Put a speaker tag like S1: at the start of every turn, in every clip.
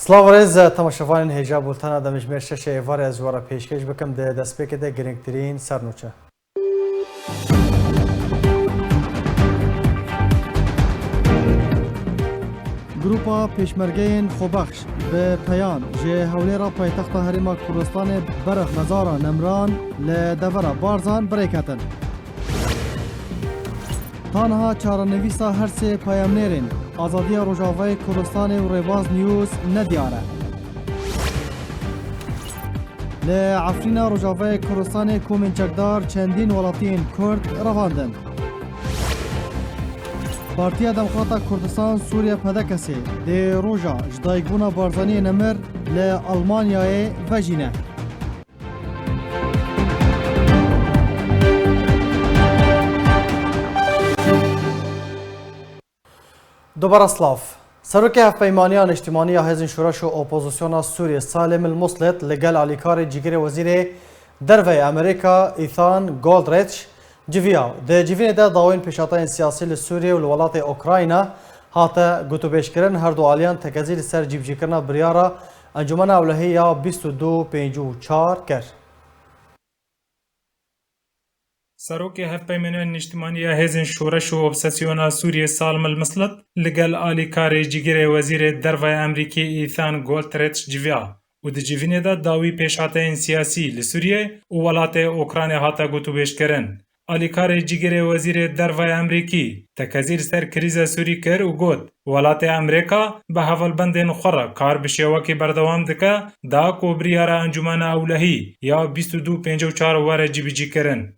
S1: سلااو ڕێز تەماشەوانین هێژا بولتانە دەمەژمێر شەشە ئێوارە زوارە پێشکەش بکەم دەستپێکێتە گرنگترین سەرنوچە. گروپا پێشمەرگەیەن خۆبەخش بە پەیام ژێ هەولێرا پایتەختە هەرێما کوردستانê بەرەخ مەزارا نەمران لە دەڤەرا بارزان بڕێکەتن. تانها çarenivîsa her sê peyamnêrên Azadiya Rojavayê Kurdistanê û Rêbaz News nediyar e. Li Efrîna Rojavayê Kurdistanê komên çekdar çendîn welatiyên Kurd revandin. Partiya Demokrata Kurdistan Sûriya Pedekesê dê roja ji dayîkbûna barzaniyê nemir li Almanyayê vejîne. دوباره سلاف سروک هفپیمانی اجتماعی حزب شورش و اپوزیسیون سوریه سالم المصلت لگل علیکار جیگر وزیر دروی امریکا ایثان گولدریچ جویا ده جوین ده داوین پیشاتای سیاسی لسوریه و لولات اوکراینا هاته گوتو بیشکرن هر دو آلیان تکزیل سر جیبجی کرنا بریارا انجمن اولهی یا 2254 کرد.
S2: سروک هفپیمانی اجتماعی حزب شورش و اپوزیسیون سوریه سالم المصلت لگل علیکار جیگر وزیر دروی امریکی ایثان گولدریچ جویا و ده جوین ده داوی پیشاتای سیاسی لسوریه و ولات اوکراینا هاته گوتو بیشکرن. علیکار جیگر وزیر دروی امریکی تکزیر سر کریز سوری کر و گوت ولات امریکا به حوالبندین خوره کار بشیواکی بردوام دکه دا کو بریاره انجمن اولهی یا 2254 واره جیبجی کرن.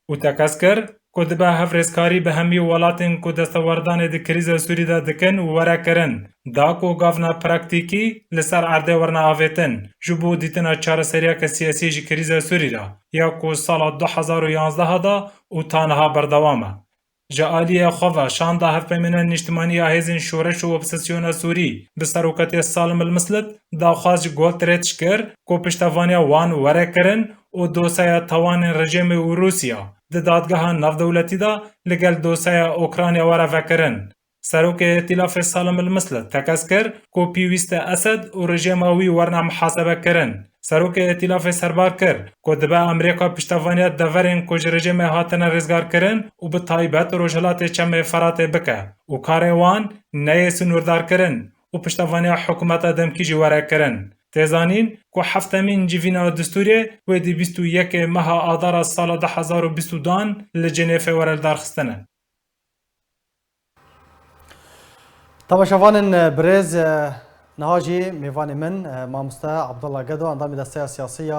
S2: و تکس کر که دبه هفرزکاری به همی ولاتین که دستاوردان ده کریز سوری ده دکن و وره کرن دا کو گافنا پرکتیکی لسر عرده ورنا آویتن جبو دیتنا چار سریاک سیاسی جی کریز سوری را یا کو سال 2011 دا و تانها بردوامه. جعالی خواه شانده هفپیمنان اجتماعی حزب شورش و اپوزیسیون سوری به سروکت سالم المصلت داخواست گولدریچ کر که پشتوانی وان وره کرن و دوسای توان رژیم و روسیا ده دادگاه نفدولتی دا لگل دوسای اوکراینیا وره وکرن. سروک ائتلاف سالم المصلت تکس کر که پیوست اسد و رژیم وی ورنه محاسبه کرن. سروک ائتلاف سربار کر که دبه امریکا پشتوانیت دورین کج رژیم هاتن رزگار کرن و به طایبت روشلات چم فرات بکه و کاروان نیه سنوردار کرن و پشتوانیت حکومت دمکی جواره کرن. تزانین که هفتمین جوینا دستوری و دی 21 ماه آذار سال 2022 لجنیف ورل دارخستنه.
S1: تماشاوان برز نهاجی میوان من مامستا عبدالله گدو اندام دسته سیاسی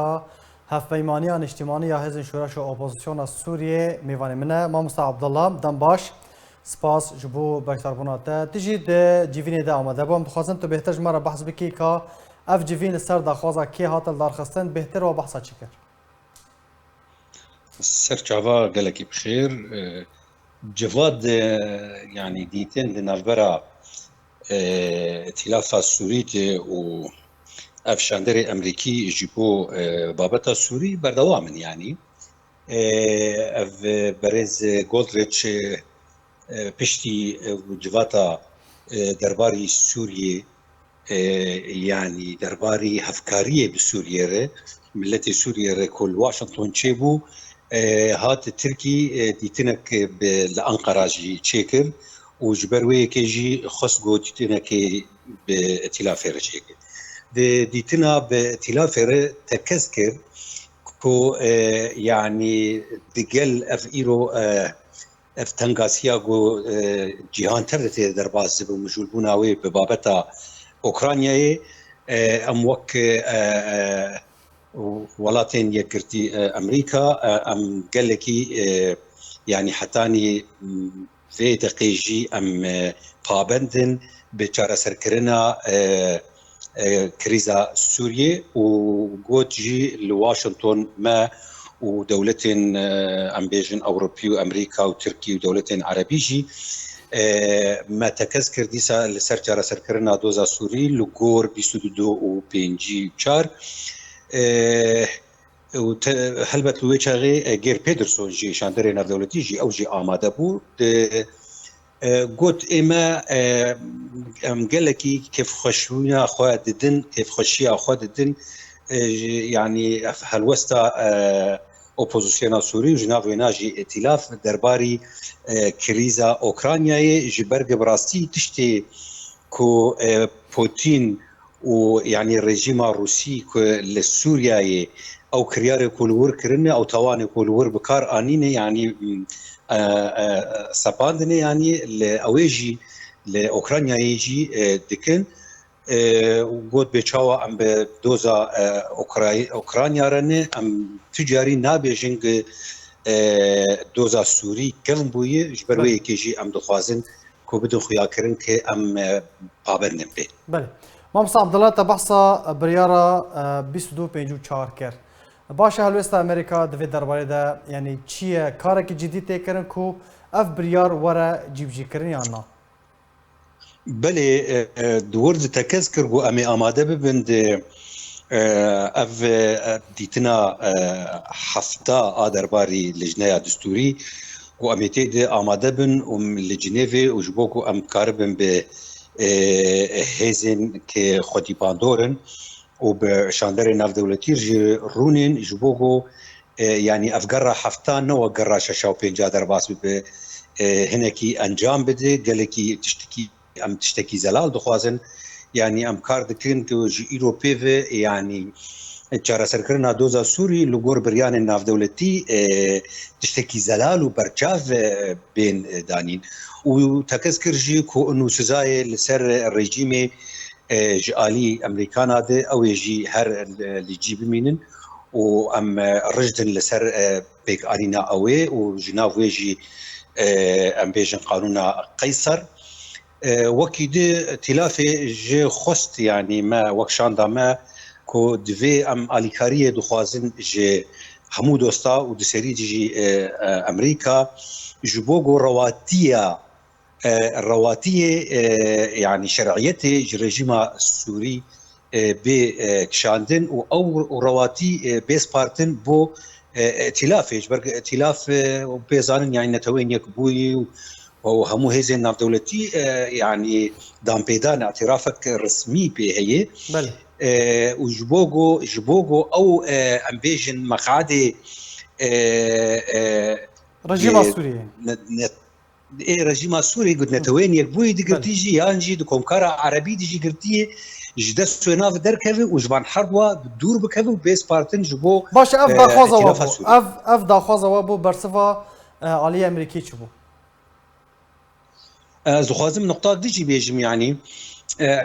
S1: هفپیمانی اجتماعی حزب شورش و اپوزیسیون سوریه میوان من مامستا عبدالله دم باش سپاس جبو بکتربونات تجید جوین ده آمده بام بخوازم تو بهتر جمعه بحث بکی که اف جوین سر دخوازه کی هاتل دارخستن بهتر و بحثا چی کرد؟
S3: سر چاوا گلکی بخیر جواد يعني ديتين لنافبرا ائتلاف سوري و افشاندر امريكي جيبو بابتا سوري بردوامن يعني اف برز جولدريتش بشتي جواتا درباري سوريا يعني درباري هفكاريه بسوريا ملت سوريا كل واشنطن تشيبو هات تركي ديتنك بالانقره جي تشيكر وجبروي كيجي خصغو ديتنك بائتلاف رجيك ديتنا بائتلاف تكسكر كو يعني دقل اف ايرو اف تنغاسياغو جيهان ترت درباز بمجولبوناوي ببابتا اوكرانيا ام وك ولاتين يكرتي امريكا ام قالكي يعني حتاني في دقيجي ام بابندن بچاره سركرنا كريزا سوريا وجوتجي لواشنطن ما ودولتين ام بيجن اوروبي وامريكا وتركي ودولتين عربيجي ما تكذكر ديسا لسرجاره سركرنا دوزا سوري لغور 22 و 54 هلبت لوی چاغي غير بيدرسون جي شاندري ناف دولتي جي او جي آماده بو قلت إما قالكي كيف خشونا أخوات الدن كيف خشية أخوات الدن يعني هالوستا اوبوزيسيون سوري وجناوي ناجي ائتلاف درباري كريزا اوكرانيا جبرق براستي تشتي كو بوتين ويعني الرجيم الروسي كو لسوريا او كريار كولور كرنه او تواني كولور بكار انينه يعني سباندني يعني لاويجي لاوكرانيا يجي دكن وقود بيشاوا ام بدوزا اوكرانيا رنه ام تجاري نابجنگ دوزا سوري كم بوي جبروي كيجي ام دخوازن كو بدو خيا كرن كي ام بابرنم بي
S1: بله مامسا عبد الله تبحثا بريارا 22 كر باشا هلوستا امريكا دفي درباري دا يعني چيه كارك جدي تكرن كو اف بريار ورا جيبجي كرن يانا
S3: بله دورد تكذكر قو امي اماده ببند اف ديتنا حفتا درباري لجنه دستوري قو امي تيد اماده بن لجنيفي وجبوكو ام كاربن ب هيزن كي خودي باندورن وبشاندر ناف دولتير جي رونين جبوكو يعني افقرا حفتان نو قرا شاشاو بينجا درباس ب هناكي انجام بده قالكي تشتكي ام تشتكي زلال دخوازن يعني ام كار دكين كو جي اوروبي يعني چارە سەرکردنا دۆزا سووری لەگۆڕ بریانên ناودەوڵەتی تشتێکی زەلال و بەرچاو بێن دانین و تەکەس کرد ژی نووسزایە لەسەر ڕێژیمێ ji alî ئەمریکانا de ew ê jî her li cî bimînin û em rijdin li ser pêkanîna ew ê û ji nav wê jî em bêjin qanûna qeysar wekî di tîlafê ji xwest yanî me wek şanda me کو دوی ام الیکاریه دخوازن جه همو دوستا و دسری جی امریکا جبوگو رواتیه يعني شرعيته رژیم سوری به کشاندن و او رواتي بیس پارتن بو ائتلافش برگ ائتلاف بيزانن يعني نتوين يكبوي و همو هزين ناف دولتي يعني دام بيدان اعترافك رسمي به هي
S1: بله
S3: وجبوغو او امبيجن مقعدي
S1: رژیم سوری
S3: رژیم سوری قد نتوين يكبوي دي قرتيجي يانجي دو كومكارا عربي دي قرتيه جدس ناف دركه وجبان حربوا بدور بكبو بيس بارتن جبو
S1: باش اف داخوازا وابو اف داخوازا وابو برسفا عالية امريكي چبو
S3: زخوازم نقطه ديجي بيجم يعني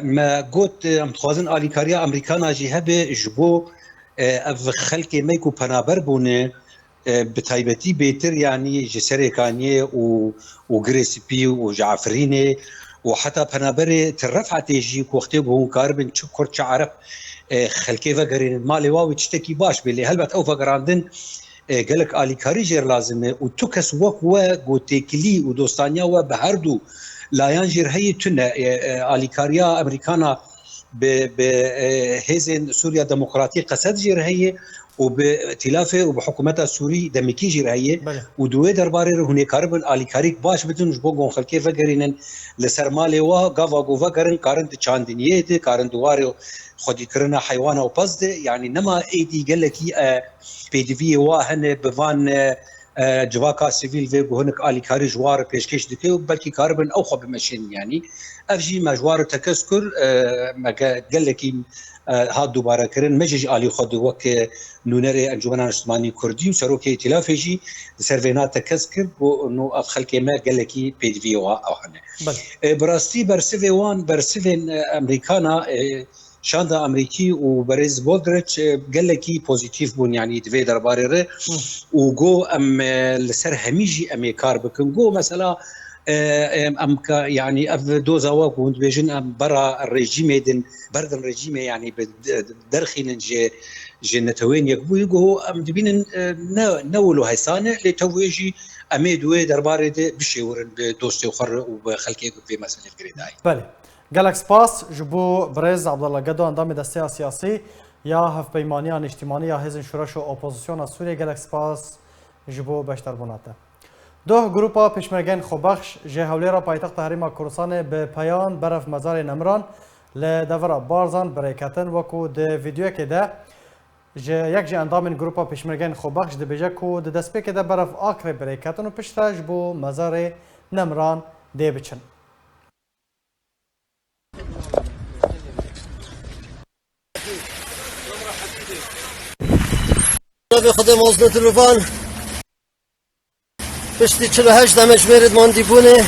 S3: ما قلت متخوازن آلیکاریا امریکانا جی هبه جبو اف خلقی میکو پنابر بونه بتایبتی بهتر يعني جسر كانيه و غريسبي و جعفرينه وحتى پنابر ترفع تيجي وقتي هون كاربن شكر عرب خلقي فقرين مالي واو تشتكي باش باللي هلبت او فقراندن قالك آلیکاری جير لازمه و توكس وك و تيكلي و دوستانيا و بهردو لا ينجر هي تنه آلیکاریا امریکانا بهزن سوريا ديمقراطية قصد جير هي وبائتلافه وبحكومتها السوري دمكي جير هي ودوي درباري هنا كاربن آلیکاریک باش بدون جبوغون خلقي فقرينن لسرمالي وا غافا غوفا قرن كارن تشاندنيه دي كارن دواري خدي كرنا حيوانه وبزد يعني نما ايدي قال لك بي دي في وا هن بفان جواكا سيفيل في هناك آلیکاری جوار پیشکش دکه و بلکی کاربن او خب ماشین يعني افجي مجوار تكسكر ما قال لك هاد دوباره كرن مجج آلی خود وك نونري انجمن اجتماعي كردي وسروك ائتلاف يجي سيرفينات تكسكر انه خلك ما قال لك بي دي في او هنا براستي برسيفي وان برسيفين امريكانا شاندا امريكي وبريز بولدريتش قال لك بوزيتيف بون يعني دفي درباري وجو ام لسر هميجي ام كار بكن جو مثلا ام يعني اف دوزا وكوند بيجن برا الرجيم دين برد الرجيم يعني بدرخين جي نتوين يكبو يجو ام دبين نولو هيسانه لتويجي اميدوي درباري بشيورن بدوستي وخر وبخلكي في مساله الجريداي
S1: بله جالكس باس جبو برز عبد الله قدو اندام دسته سیاسی یا هف پیمانیان اجتماعی یا هزن شورش و اپوزیسیون سوریه جالکس باس جبو بشتر بناته دو گروپا پشمرگین خوبخش جه حولی را پایتخت هریما کورسان به پایان برف مزار نمران لدورا بارزان برکتن وکو ده ویدیو که ده یک جه اندام گروپا پشمرگین خوبخش ده بیجه کو ده دسپی که ده برف آکر برکتن و پشتاش بو مزار نمران ده بچن.
S4: به خود مزد روان پشتی 48 دمش میرد ماندیبونه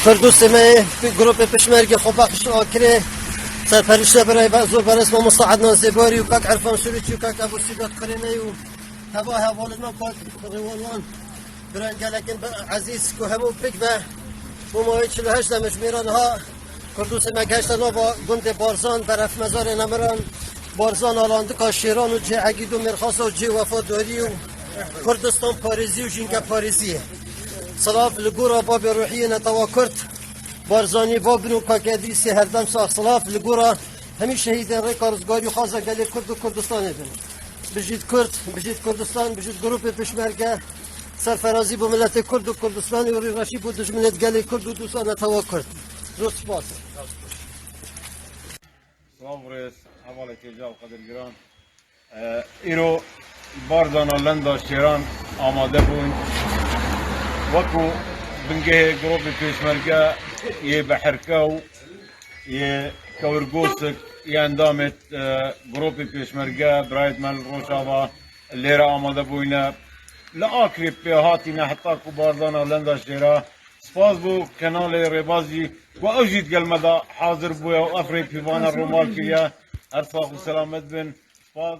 S4: فردوس می گروپ پشمرگ خوبخش آکره سرپرشته برای بعضو بر اسم مصعد نازباری و کاک عرفان سوریچی و کاک ابو سیدات قرینی و هوا حوالت ما کاک روان بران گلکن عزیز که همو بک به ماهی 48 دمش میران ها فردوس مگهشت نوا گند بارزان برف مزار نمران بارزان آلانده کاشیران و جه عگید و مرخاص و جه وفاداری و کردستان پاریزی و جنگ پاریزیه صلاف لگورا باب روحی نتوا کرد بارزانی بابن و کاکدیسی هردم ساخ صلاف لگورا همین شهیدین ری کارزگاری و خازا گلی کرد و کردستان بین بجید کرد بجید کردستان بجید گروپ پشمرگه سرفرازی با ملت کرد و کردستان و رشی بود دجمنت گلی کرد و دوستان نتوا کرد روز سپاس
S5: صابرس حواله تجاب قدر گران ایرو بارزان لندا شیران آماده بون وکو بنگه گروپ پیشمرگه یه بحرکاو یه کورگوسک یه اندامت گروپ پیشمرگه براید مل روشاوا لیره آماده بوینه لآکری پیهاتینا حتی که بارزان لندا شیران سپاس بو کنال ربازی و اوجید قلمدا حاضر بویا و افری پیوان رومال کریا هر صاحب سلامت بن سپاس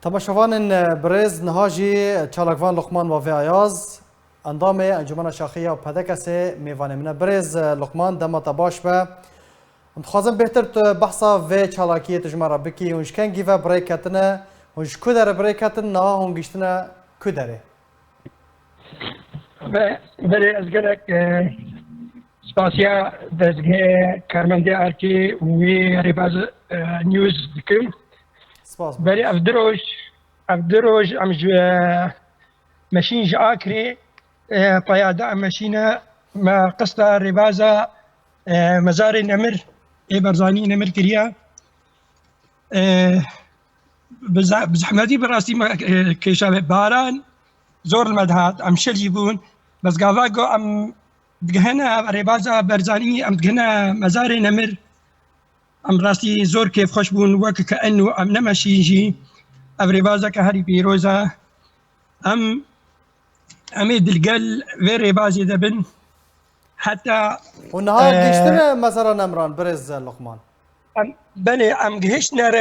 S1: تماشاوان برز نهاجی چالاکوان لقمان و ویایاز اندام انجمن شاخیه و پدکسه میوانه من برز لقمان دم تباش به انتخابم بهتر بحثا و چالاکیه تجمع بکی هنش کنگی و بریکتنه هنش کدره بریکتن نه هنگیشتنه کدره
S6: بله از گلک سپاسیا دزگه کارمنده آرکی وی ریباز نیوز دکم
S1: سپاس
S6: بله افدروج امج ماشين جاكري قيادة ماشينة ما قصة ربازة مزار النمر برزاني نمر كريا بزحمتي براسي ما كيشا باران زور المدهات ام شلجيبون بس قافاقو ام دقهنا ربازة برزاني ام دقهنا مزار نمر ام راسي زور كيف خوشبون وك كأنه ام نمشيجي ام ربازة كهري بيروزة ام امي دلقل في ربازي دبن حتى
S1: ونهار قشتنا مزار نمران برز لقمان
S6: بله ام گهشنا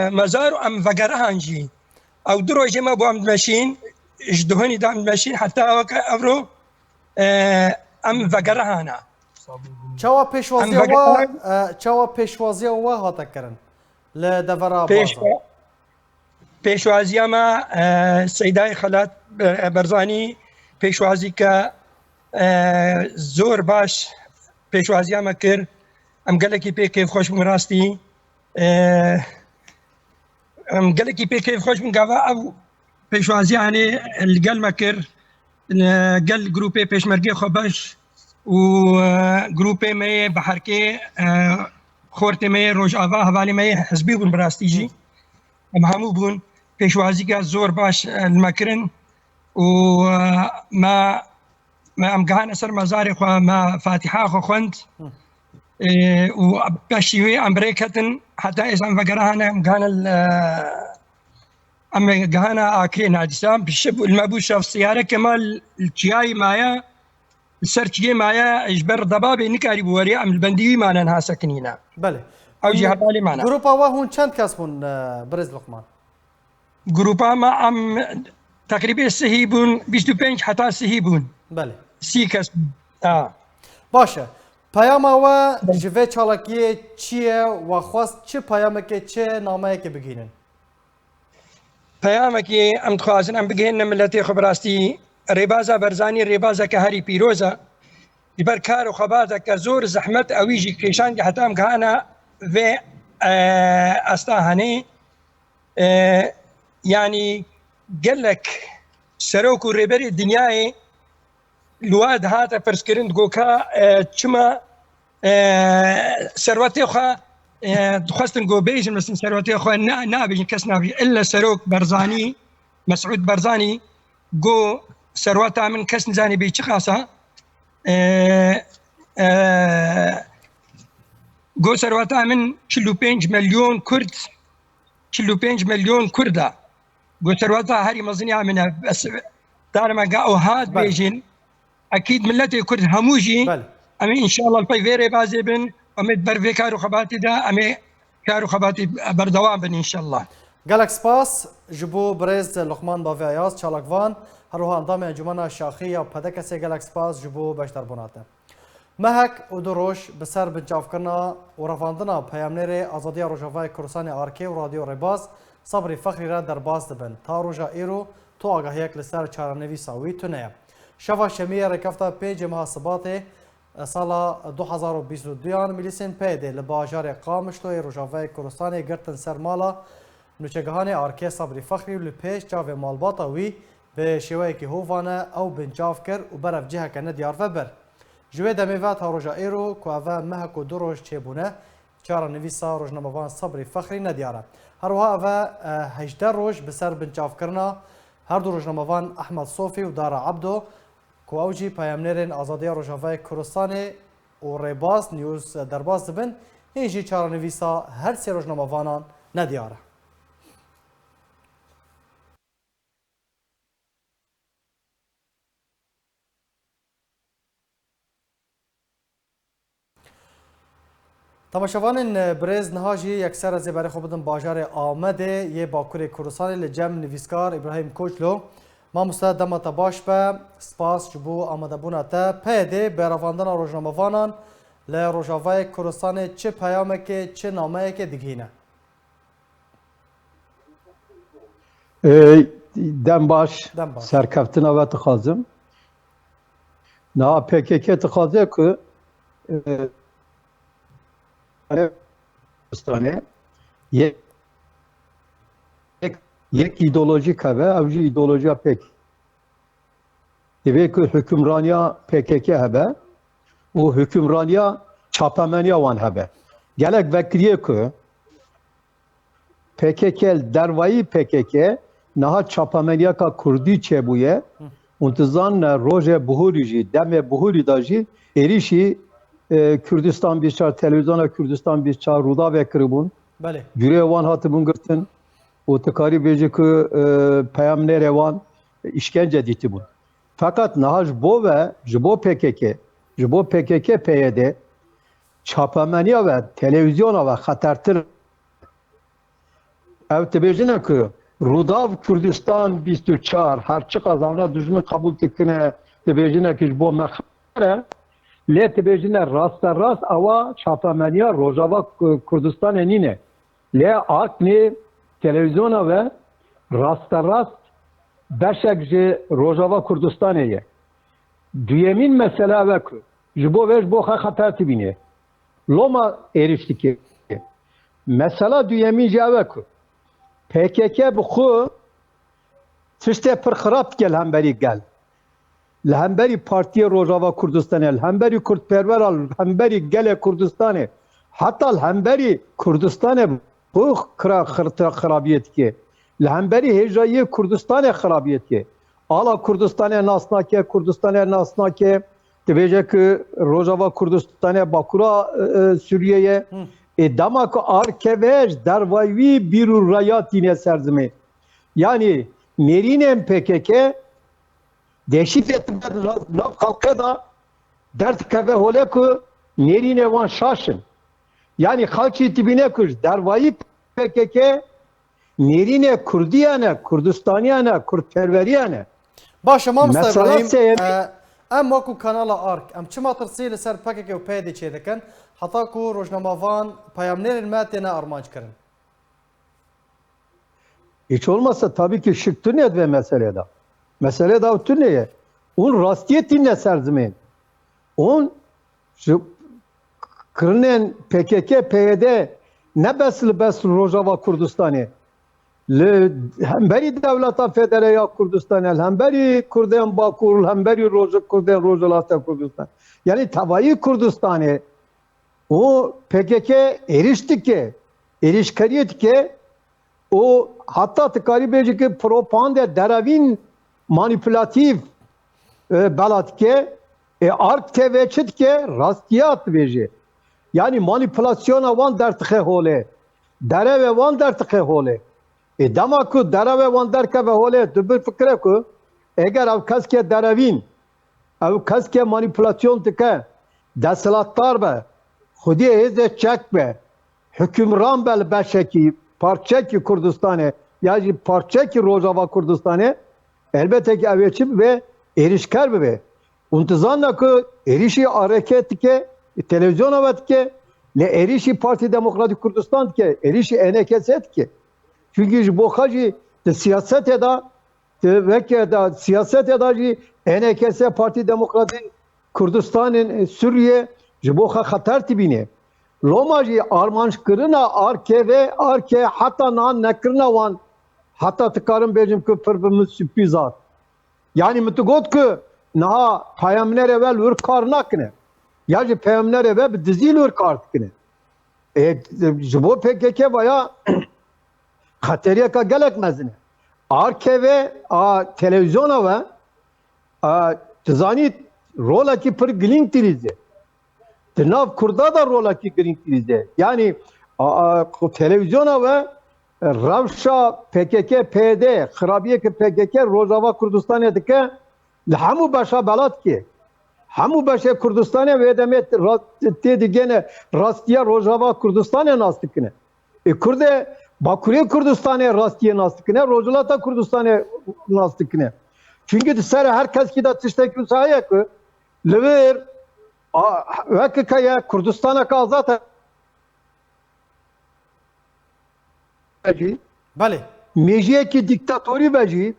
S6: مزار ام فقرهانجي او درو جما بو ام ماشين اجدهوني دام ماشين حتى افرو ام فقرهانا
S1: چاوا پیشوازی و هاتا کرن لدورا بازا
S6: پیشوازی ما سیدای خلات برزانی پیشوازی که زور باش پیشوازی ما کر ام گلکی پی کیف خوش بم راستی ام گلکی پی کیف خوش بم گاوا او پیشوازی یعنی الگل مکر گل گروپ پیشمرگی خوبش و گروپ می بحرکه خورت می روجاوا حوالی می حزبی بون براستی جی ام همو بون پیشوازی که زور باش المکرن و ما ام گهان سر مزار خو ما فاتحه خو خوند و بشيوي امريكتن حتى اذا فقرها ام كان ام كان اكين عدسام بالشب المابو شاف السياره كمال الجاي معايا السرتجي معايا اجبر ضبابي نكاري بوري ام البندي معنا نها ساكنينا
S1: بله
S6: او جهه بالي معنا
S1: جروبا وهون چند کس بون برز لقمان
S6: جروبا ما ام تقريبا سهيبون 25 حتى سهيبون
S1: بله
S6: سي كاس
S1: باشه پیام و جوه چالاکی چیه و خواست چه پیامه که چه نامه که بگینن
S6: پیامه که ام تخوازن ام بگینن ملتی خبراستی ریبازا برزانی ریبازا که هری پیروزا دیبر کار و خبازا که زور زحمت اویجی کشان که حتی ام کهانا و استاهنی یعنی گلک سەرۆک و ڕێبەری دنیای لواد هاتە پرسکردن گۆکە چما سەروەتێ خوا دخواستن گۆ بێژن مەسن سەروەتێ خوا نابێژن کەس نابێ ئللا سەرۆک بەرزانی مەسعود بەرزانی گۆ سەروەتا من کەس نزانی بێ چ خاسە گۆ سەروەتا من 45 ملیۆن کورد 45 ملیۆن کوردە گۆ سەروەتا هەری مەزنیا منە دارمەگا ئەو هات بێژین ئەکید ملەتی کورد هەمووژی ئەمێ ئینشاءڵڵا پەی وێرێ بازێ بن ئەمێ بەرێ کار و خەباتیدا ئەمێ کار و خەباتی بەردەوام بن ئینشاءڵڵا
S1: gelek spas ji bo birêz Luqman Bavê Ayaz çalakvan herwiha endamê Encûmena Şaxî ya pedekesê gelek spas ji bo beşdarbûna te. Mehek û du roj bi ser bincavkirina û revandina peyamnêrê Azadiya Rojavayê Kurdistanê ARK û Radyo Rêbaz Sabrî Fexrî re derbas dibin. Ta roja îro tu agahiyek li ser çarenivîsa wî tune. Şeva şemiyê rêkefta pêncê meha Sibatê sala 2022 milîsên pêdê li bajarê Qamişloyê Rojavayê Kurdistanê girtin ser mala nûçegihanê ARK Sabrî Fexrî û li pêş çavê malbata wî bi şêweyekî hovane ew bincav kir û berev ciheke nediyar vebir. Ji wê demê ve ta roja îro ku ev e mehek û du roj çêbûne çarenivîsa rojnamevan Sabrî Fexrî nediyar e. Herwiha ev e 18 roj bi ser bincavkirina her du rojnamevan Ehmed Sofî û Dara Abdo ku ew jî peyamnêrên Azadiya Rojavayê Kurdistanê û Rêbaz News derbas dibin hîn jî çarenivîsa her sê rojnamevanan nediyar e. Temaşevanên birêz niha jî yekser ez ê berê xwe bidin bajarê Amedê yê Bakurê Kurdistanê li cem nivîskar İbrahim Koçlo. Mamoste dema te baş be, spas ji bo amadebûna te. Peyedê berevandina rojnamevanan li Rojavayê Kurdistanê çi peyamekê, çi nameyekê digihîne?
S7: Dem baş, serkeftina ve dixwazim. Niha PKK dixwaze ku yek ideolojik hebe, ev jî ideolojiya pek. Divê ku hükümraniya PKK hebe û hükümraniya çapemeniya wan hebe. Gelek vekiriye ku PKK dervayî PKK niha çapemeniyaka Kurdî çêbûye û tu zan rojê bihûrî jî demê bihûrî da jî êrişî Kürdistan 24 televizyona Kürdistan 24 rûdavê kiribûn. Gurê wan hatibûn girtin û tu karî bêjî ku peyamnêrê wan işkence dîtibûn. Fakat niha ji bo ve ji bo PKK ji bo PKK PYD çapemeniya ve televizyona ve xetertir ev tibêjine ku Rûdav Kürdistan 24 her çi qazavna dijmin kabul dikine tibêjine ki ji bo me xebere lê tibêjine rasterast ewa çapemeniya Rojava Kurdistanê nîne. Lê aknê televizyona ve rasterast beşek ji Rojava Kurdistanê ye. Duyemîn mesele ve ku ji bo vê ji bo xwe xeter tibîne. Loma êriştikê. Mesela duyemîn jî ew e ku PKK bi xwe tiştê pir xirab dike li hemberî gel. Li hemberî Partiya Rojava Kurdistanê, li hemberî Kurdperwera, li hemberî gelê Kurdistanê, heta li hemberî Kurdistanê bu xirabiyê dike. Li hemberî hêjayiyê Kurdistanê xirabiyê dike. Ala Kurdistanê nas nake, Kurdistanê nas nake, dibêje ku Rojava Kurdistanê Bakura Sûriyeyê dema ku arkevej dervayî wî bîrû rayatîne ser zimê. Yani nêrînên PKK deşît nav xalqê da derdikeve hole ku nêrînê wan şaşin. Yani xalçî tibîne ku dervayî PKK nêrînê Kurdiya ne, Kurdistaniya ne, Kurdperweriya ne.
S1: Baş mamoste İbrahim em waku kanala ARK em çima tirsî li ser PKK û PYD çê dikin heta ku rojnamevan peyamnêrên me têne armanc kirin.
S7: Hiç olmazsa tabii ki şık tünet ve meselede. Meselede o tüneye. On rastiyetine serzmeyin. On şu kırınen PKK, PYD ne besli Rojava Kurdistan'ı. hemberi devleta federaya Kurdistan hemberi Kurden Bakur hemberi Kurden Rojolata Kurdistan yani tavayı Kurdistan'ı o PKK erişti ki erişkariyet ki o hatta tıkaribeci ki propaganda deravin manipülatif belat ki ark teveçit ki rastiyat veji yani manipülasyona van dertxe hole dereve van dertxe hole dema ku dereve van derke ve hole dubir fikre ku eğer ev keske derevin ev keske manipülasyon tike deselattar be خودی هزه چک به حکمران بل بشکی parça ki Kurdistan'ı yani parça ki Rojava Kurdistan'ı elbette ki evçi ve erişker be. Untizanla ki erişi hareket ki televizyon avet ki le erişi Parti Demokratik Kurdistan ki erişi enekeset ki. Çünkü bu hacı siyaset eda ve ki da siyaset edacı enekese Parti Demokratik Kurdistan'ın Suriye Jiboha hatar tibine. Lomaji armanş kırına arke hatta na nekrına van hatta tıkarım bejim ki pırbımız sürprizat. Yani mutlugot ki na peyamler evvel ürkar nakne. Yani peyamler evvel bir dizil ürkar tıkne. Jibo PKK baya hateriye ka gelek mezine. Arke ve televizyona ve tizani rola ki pır glink dilize. Tınav Kurda da rola ki grink krize. Yani televizyona ve Ravşa PKK PD, Khrabiye ki PKK Rojava Kurdistan'a dike hamu başa balat ki. Hamu başa Kurdistan'a ve demet dedi gene rastiya Rojava Kurdistan'a nastıkine. Kurde Bakuriye Kurdistan'a rastiya nastıkine, Rojulata Kurdistan'a nastıkine. Çünkü ser herkes ki da tiştekü sahaya ki lever Vakıkaya Kurdistan'a kalzata
S1: بله
S7: Mejiye ki diktatörü beji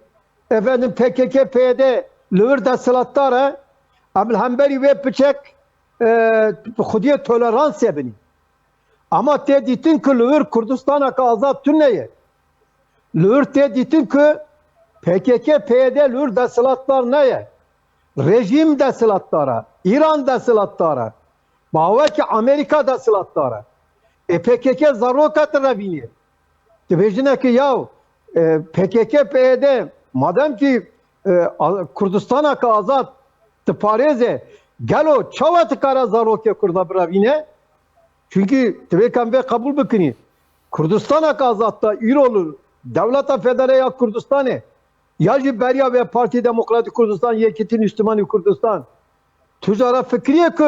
S7: efendim PKK PYD lüver deselatlara amel hemberi ve bıçak xudiye tolerans ebini ama te ditin ki lüver Kurdistan'a kalzat tünneye lüver te ditin ki PKK PYD lüver deselatlar neye rejim deselatlara İran deselatlara bahve ki Amerika deselatlara PKK zarokat ravini Tebejine ki ya PKK PYD madem ki Kurdistan'a ka azat tıpareze gelo çava tıkara zaroke kurda bravine çünkü tebekan ve kabul bikini Kurdistan'a ka azatta ir olur devleta federaya Kurdistan'ı Yacı Berya ve Parti Demokratik Kurdistan yekitin İçtimani Kurdistan tücara fikriye ki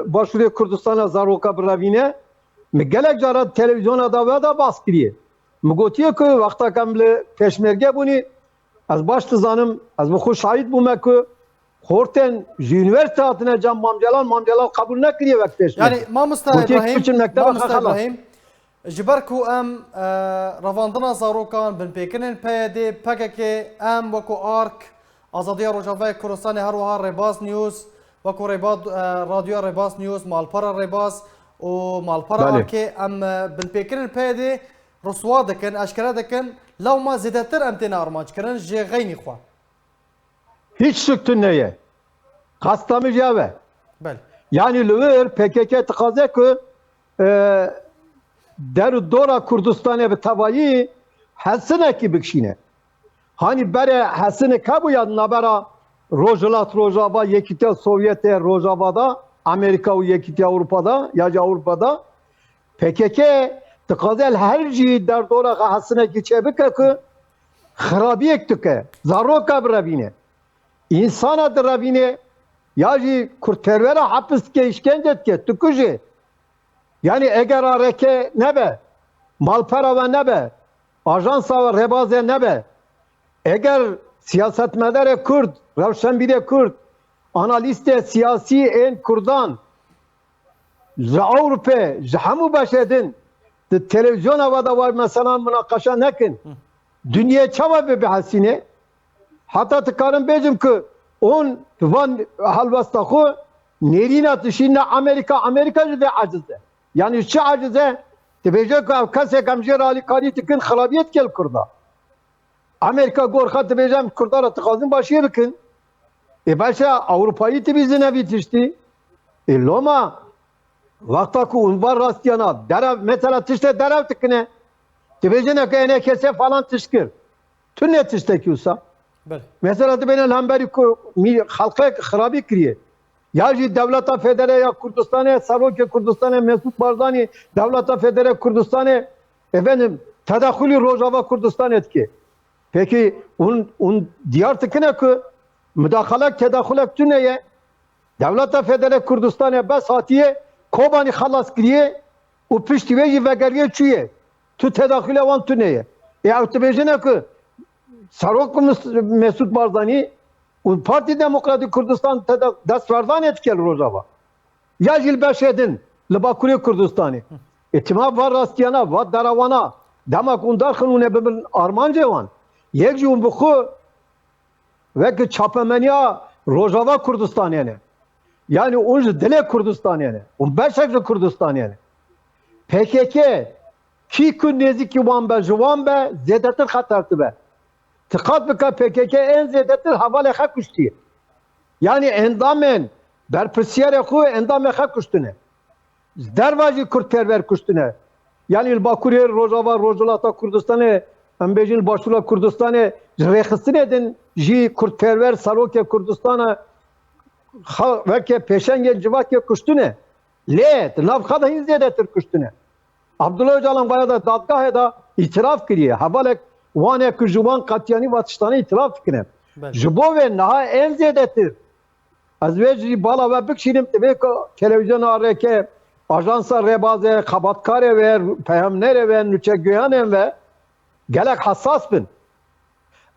S7: başvuruyor Kurdistan'a zaroka bravine gelek jara televizyona da baskiriye. Mgotiye ki vakta kamle peşmerge buni az baş tızanım az bu hoş şahit bu meku horten üniversite hatına cam mamcalan kabul ne kiriye vakt peşmerge.
S1: Yani Mamusta İbrahim جبركو ام رفاندنا زاروكان بن بيكنن بيدي PKK ام وكو ارك ازاديا روجافا كردستان هروها ريباس نيوز وكو راديو ريباس نيوز مالبارا ريباس و مالبارا اركي ام بن بيكنن بيدي رسوا دكن اشكرا دكن لو ما زيدتر امتنا ارماج كرن جي غيني خوا
S7: Hiç sıktın neye? Kastamı cave.
S1: بل
S7: Yani lüver PKK tıkaze ki der dora Kurdistan'a bir tavayı hesine ki bikşine. Hani bere hesine kabu ya nabera Rojava yekite Sovyete Rojava'da Amerika ve yekite Avrupa'da ya Avrupa'da PKK tıkazel her şey der dora hesine ki çebike ki xarabiyek tüke zaroka bravine insana dravine yaji kurtervere hapis ke işkence ke tükücü yani eğer areke nebe, malpara ve nebe, ajansa ve rebaze nebe, eğer siyasetmedere Kürt, Ravşenbire Kürt, analiste siyasi en Kurdan, Avrupa, hamu başedin, televizyon havada var mesela münakaşa nekin, dünya çava bir hasine, hatta tıkarım becim ki, on van halvastakı, nerine atışınla Amerikacı ve acizde. Yani şu acize Tibêje ku ev kesek em jê alîkarî dikin xilabiyet kel Kurda. Amerika gorxa dibêje em Kurdar re dixwazin başiyê bikin. Başa Avrupayî tibîzin evî tiştî. Loma vakta ku unvar rastiyana derev mesela tişte derev dikine. Tibêjine ku enekese falan tişkir. Tu ne tiştekiyorsa.
S1: بله
S7: Mesela dibêne hemberî ku halka xirabî kiriye. Ya jî Devleta Federe ya Kurdistanê, Serokê Kurdistanê Mesut Barzanî, Devleta Federe Kurdistanê efendim tedaxulî Rojava Kurdistanê dike. Peki un diyar tikine ku müdahalek tedaxulek tu neye? Devleta Federe Kurdistanê bes hatiye Kobanî xelas kiriye û piştî wê jî vegeriye çûye. Tu tedaxule wan tu neye? Ew dibêjine ku Serok Mesut Barzanî û Partî Demokratîk Kurdistan destverdan etkel Rojava. Ya jî li beşedin li Bakurê Kurdistanê. Îtima var rastiyana, var derawana. Demek hûn derxin hûn ê bibin armancê wan. Yek jî hûn bi xwe wekî çapemeniya Rojava Kurdistanê ne. Yani hûn ji dilê Kurdistanê ne. Hûn beşek ji Kurdistanê ne. PKK kî ku nêzîkî wan be ji wan be zêdetir xeter be. Tıkat bika PKK en zêdetir hevalê xwe kuştiye. Yani endamên berpirsiyarê xwe endamê xwe kuştine. Derva jî Kurdperver kuştine. Yani li Bakurê Rojava Rojhilata Kurdistanê em bêjin li Başûra Kurdistanê ji rêxistinê din jî Kurdperver Serokê Kurdistana weke pêşengên civakê kuştine. Lê di nav xwe de hîn zêdetir kuştine. Abdullah Öcalan bayağı da dadgahê da îtiraf kiriye. Hevalek wane ku ji wan qetiyanî ve tiştanê îtiraf dikine. Ji bo vê niha en zêdetir. Ez vê jî bala we bikşînim divê ku televizyona rêke ajansa rêbazê, xebatkarê ve peyamnerê ve nûçegiyanên ve gelek hessas bin.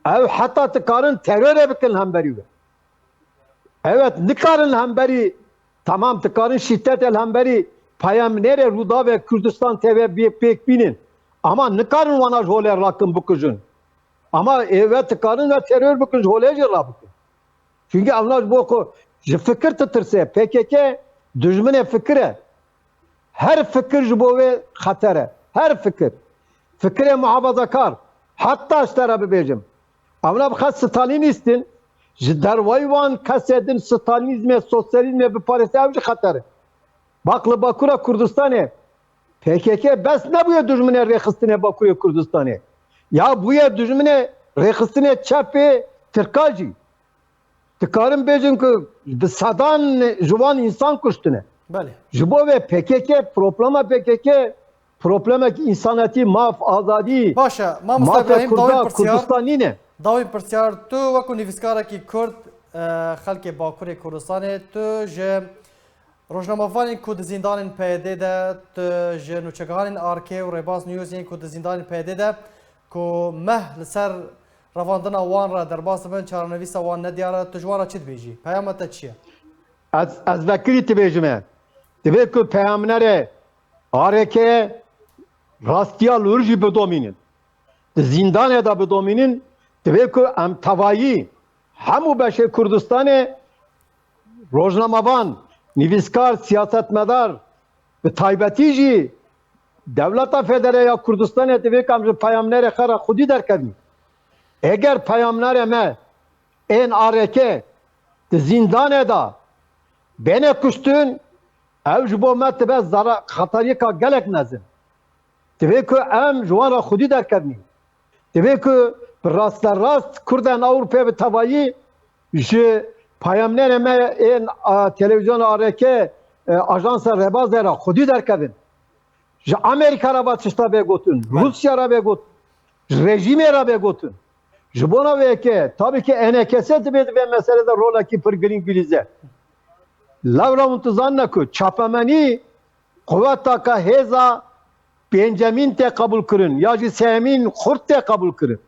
S7: Ew heta dikarin terörê bikin hemberî we. Evet nikarin hemberî tamam dikarin şiddet el hemberî peyamnerê Rûdawê Kurdistan TV pêk bînin. Ama nikarin wana ji holê rakin bikujin. Ama evet dikarin ve terör bikin ji holê jî rabikin. Çünkü evler ji bo ku ji fikir titirse PKK dijminê fikir e. Her fikir ji bo wê xeter e. Her fikir. Fikirê muhafazakar. Hatta ji te re bibêjim. Evler bixwe Stalînîstin ji derwayî wan kesê din Stalînîzmê, sosyalîzmê biparêse ew jî xeter e. Bak li Bakûra Kurdistanê PKK bes nebûye dijminê rêxistinê Bakurê Kurdistanê. Ya bûye dijminê rêxistinê çepê Tirka jî. Dikarin bêjin ku bi sedan ji wan însan kuştine.
S1: بله
S7: Ji bo vê PKK problema PKK problemek însanetî maf azadî
S1: باشە مامۆستا
S7: mafê
S1: ئیبراهیم
S7: Kurda
S1: داوای پرسیار
S7: Kurdistanî ne?
S1: داوای پرسیار تو وەکو نویسکارێکی کورد خەڵکی باکوورê کوردستانê tu ji rojnamevanên ku di zîndanên PYD de tu ji nûçegihanên RK û Rêbaz Newsên ku di zîndanên PYD de ku meh li ser revandina wan re derbas dibin çarenivîsa wan nediyar tu ji wan re çi dibêjî? Peyama te çi ye?
S7: Ez vekirî dibêjim e. Divê ku peyamnerê ARK'ye rastiya lûr jî bidomînin. Di zîndanê de bidomînin divê ku em tevayî hemû beşê Kurdistanê rojnamevan, nivîskar, siyasetmedar bi taybetî jî Devleta Federe ya Kurdistanê divê ku em ji peyamnerê xwe re xwedî derkevin. Eger peyamnerê me ên ARK di zîndanê da bêne kuştin ew ji bo me tibe xeteriyeka gelek mezin. Divê ku em ji wan re xwedî derkevin. Divê ku bi rasterast Kurdên Ewropayê bi tevayî ji peyamnerê me ên televizyona ARK ajansa Rêbazê re xwedî derkevin. Ji Amerîka re tişta bêgotin, Rusya re bêgotin, ji rejîmê re bêgotin. Ji bona wêke tabii ki NKS divê divê meselede rolekî pir girîng bilîze. Lewra muntizan ku çapemenî quvveta ka hêza Benjamin te kabul kirin ya jî Semîn Xurt te kabul kirin.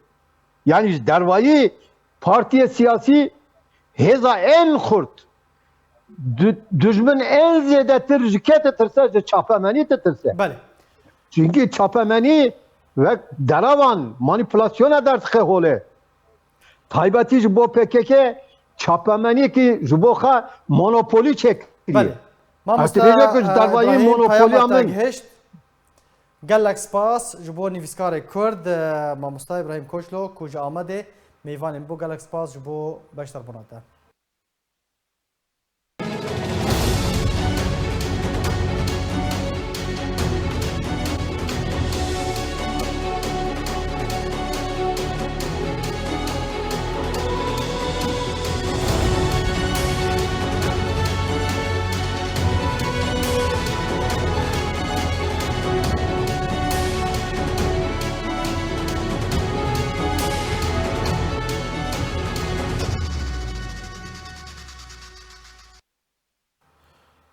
S7: Yani ji dervayî partiye siyasî hêza en Xurt dijmin en zêdetir ji kê titirse ji çapemenî titirse.
S1: بله
S7: Çünkü çapemenî ve deravan manipülasyon eder dixê holê. Taybetî ji bo PKK çapemenî ki ji bo xwe monopolî çekiriye.
S1: بله
S7: Artık diyecek ki dervayî monopolî
S1: peyama te
S7: amin.
S1: gihişt گلک سپاس جبو نویسکار کرد مامۆستا ابراهیم کوچلو کوج آمده میوانیم بو گلک سپاس جبو بشتر بناته.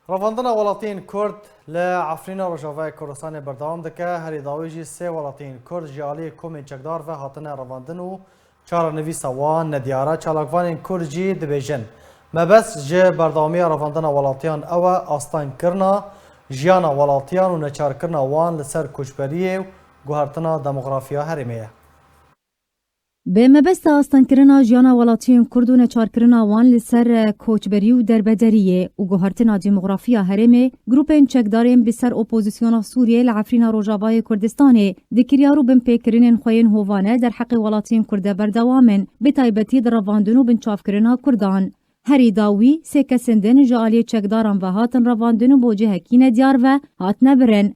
S1: رافاندنا وڵاتین کورد لە عفرینە ڕۆژاوای کوردستانی بەردەوام دەکە هەری داوێژی سێ وڵاتین کورد ژیالی کۆمین چەکدار و هاتنە ڕەواندن و چارەنویسە وان نەدیارە چالاکوانین کوردجی دەبێژن مەبەست ji بەردەوامیە ڕەواندنە وڵاتیان ئەوە ئاستانکردنا ژیانە وڵاتیان و نەچارکردنا وان لەسەر کوچبەریە و گوهارتنا دەموغرافیا هەرێمەیە.
S8: به مەبەستە ئاستانکردنا ژیانە وڵاتیان کورد و نەچارکردنا وان لەسەر کۆچبەری و دەربەدەریە و گوهارتنا دیموغرافیا هەرێمێ گروپên çekdarên bi ser opozîsyona Sûriyê li Efrîna Rojavayê Kurdistanê dikiriyar û binpêkirinên xwe yên hovane derheqê welatiyên Kurd de berdewam in bi taybetî di revandin û binçavkirina Kurdan. Herî dawî sê kesên din ji aliyê çekdaran ve hatin revandin û bo cihekî nediyar ve hatine birin.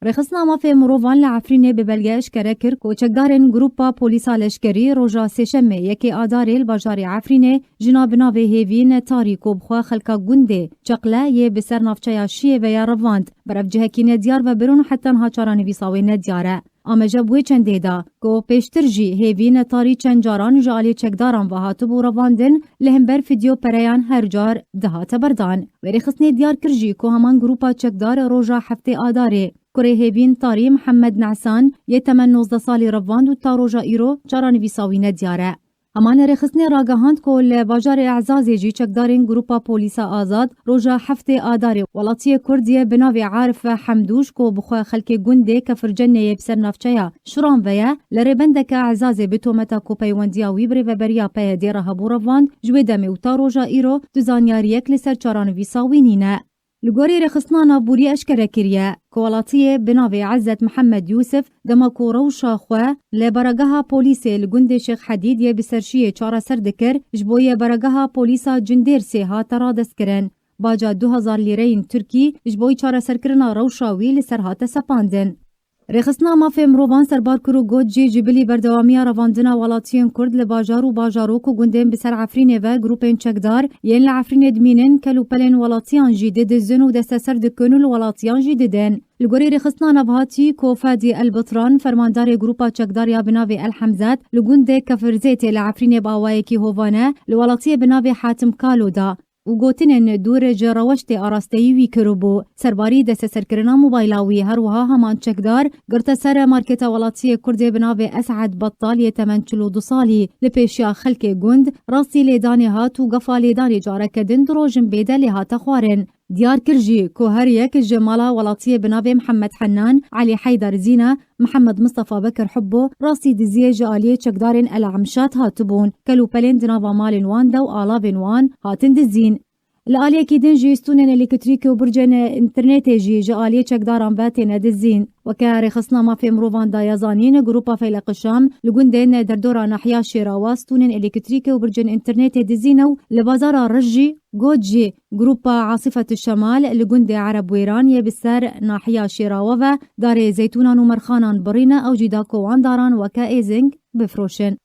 S8: Rêxistina mafê mirovan li Efrînê bi belge eşkere kir ku çekdarên Grupa Polîsa Leşkerî roja sêşemê yekê adarê li bajarê Efrînê jina bi navê hêvîn tarîk û bixwe xelka gundê çeqle yê bi ser navçeya Şiyê ve ya revand berev cihekî nediyar ve birûn hetan haçara nivîsa wê nediyar e. Ameje bu çendê da ku pêştir jî hêvîn tarî çend caran ji aliyê çekdaran ve hatibû revandin li hember fîdyo pereyan her car dihate berdan. Wê rêxistinê diyar kir jî ku heman Grupa Çekdar roja heftê adarê Kurê hêvîn tarî Mihemed Nesan yê temen 19 salî revand û ta roja îro çara nivîsa wî nediyar e. Heman li rêxistinê ragihand ku li bajarê Ezazê jî çekdarên Grupa Polîsa Azad roja heftê adarê welatiyê Kurdiyê bi navê Arif ve Hemdûş ku bi xwe xelkê gundê Kefircenneyê bi ser navçeya şiran veye li rêbendeka Ezazê bi tometa ku peywendiya wî bi rêveberiya PYD re hebû revand ji wê demê û ta roja îro du zanyariyek li ser çara nivîsa wî nîne. Li gorî rêxistina navbûrî eşkere kiriye ku welatiyê bi navê Ezzet Mihemed Yûsif dema ku rewşa xwe li beregeha polîsê li gundê Şêx Hedîdiyê bi serşiyê çareser dikir ji bo yê beregeha polîsa Cundêrsê hate radestkirin. Baca 2000 lîreyên Tirkî ji bo çareserkirina rewşa wî li ser hate sepandin. Rêxistina mafê mirovan serbar kir û got jî ji bilî berdewamiya revandina welatiyên Kurd li bajar û bajarok û gundên bi ser Efrînê ve grupên çekdar yên li Efrînê dimînin kel û pelên welatiyan jî didizin û desteser dikin û li welatiyan jî didin. Li gorî rêxistina navhatî ku Fadî Elbitran fermandarê Grupa Çekdariya bi navê El Hemzat li gundê Kefirzêtê li Efrînê bi awayekî hovane li welatiyê bi navê Hatim Kalo da û gotinên dûr ji reweştê arasteyî wî kiribû. Serbarî desteserkirina mobayla wî her wiha heman çekdar girte ser marketa welatiyê Kurdê bi navê Esad Battal yê temen 42 salî li pêşiya xelkê gund rastî lêdanê hat û gefa lêdanê careke din di rojin bêde lê hate xwarin. Diyar kir jî ku her yek ji mala welatiyê bi navê Mihemed Hennan, Elî Heydar Zîna, Mihemed Mustafa Bekir Hubbo rastî diziyê ji aliyê çekdarên El Emşat hatibûn. Kel û pelên di nava malên wan de û alavên wan hatin dizîn. Li aliyekî din jî stûnên elektrîkê û bircên înternetê jî ji aliyê çekdaran ve têne dizîn. Weke rêxistina mafê mirovan da ya zanîn Grupa Feyleqîşam li gundên derdora nahiya Şêrawa stûnên elektrîkê û bircên înternetê dizîn û li bazara Riş jî got jî Grupa Asîfetü Şemal li gundê Erebwêran yê bi ser nahiya Şêrawa ve darê zeytûnan û merxanan birîne ew jî da ku wan daran weke êzing bifroşin.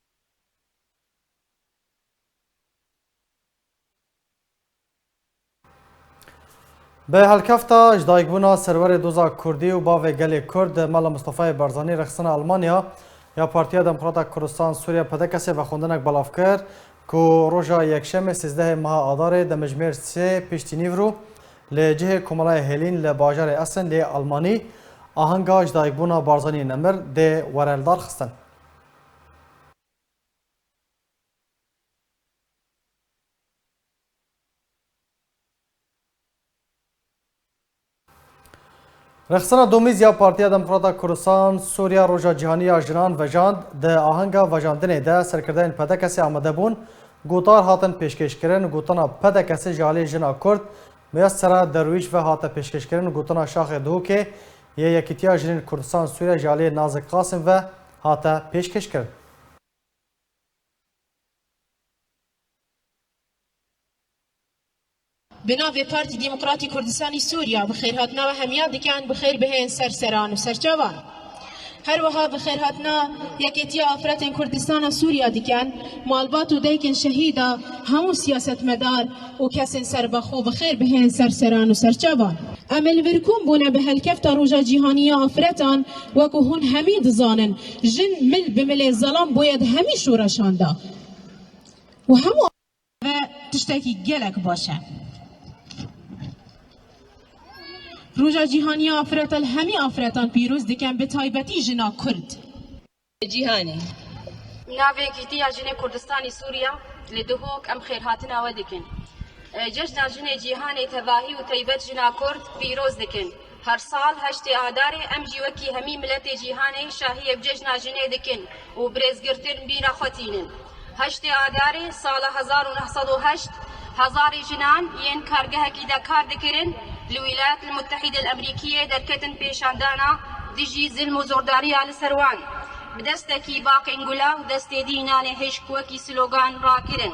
S1: به هلکفتا جدایگبونا سرور دوزا کردی و باوی گلی کرد مال مصطفی برزانی رخصنا آلمانیا یا پارتیا دموکراتا کردستان سوریا پدکسی و خوندنک بلاف کرد که روژا یکشم 13 ماه آذار دمجمیر 3 پیشتینیورو لجه کمالای هلین لباجار اسن لی آلمانی آهنگا جدایگبونا برزانی نمر ده ورالدار خستن. رخصنا دومیز یا پارتیا دموکراتا کردستان سوریا روژا جهانی جنان وجاند ده آهنگا وجاندنه ده سرکردن پدکسی آمده بون گوتار هاتن پیشکش کرن گوتنا پدکسی جالی جنا کرد میسر درویش و هات پیشکش کرن گوتنا شاخ دو که یه یکیتیا جنین کردستان سوریه جالی نازک قاسم و هاتا پیشکش کرد.
S9: بناوی پارتی دموکراتی کردستانی سوریا بخیر هاتنا و همیا دکان بخیر بهین سرسران و سرچوان. هر وها بخیر هاتنا یکیتیا افراد کردستان سوریا دکان مالبات و دیکن شهیدا همون سیاست مدار و کسین سربخو بخیر بهین سرسران و سرچوان. عمل ورکوم بونه به هلکفت روژا جیهانی افرادان و که هون همید زانن جن مل بمل ظلام باید همی شورشاندا و همو و تشتکی گلک باشه. روژا جیهانی آفراتل همی آفراتان پیروز دکن به تایبتی جنا کرد
S10: جیهانی ناوی کیتیا جنه کردستانی سوریا لدهوک ام خیر هاتنا و دکن جشن جنه جیهانی تباهی و تایبت جنا کرد پیروز دکن هر سال هشت آدار ام جیوکی همی ملت جیهانی شاهی بجشن جنه دکن و برزگرتن بینا خوتینن هشت آدار سال 1908 هزار جنان ين كارجها كيدا كاردكرن الولايات المتحدة الأمريكية دركتن بيشاندانا ديجي زلم وزورداري على سروان بدستكي باقي نقولا ودستي ديناني هشكوكي سلوغان راكرن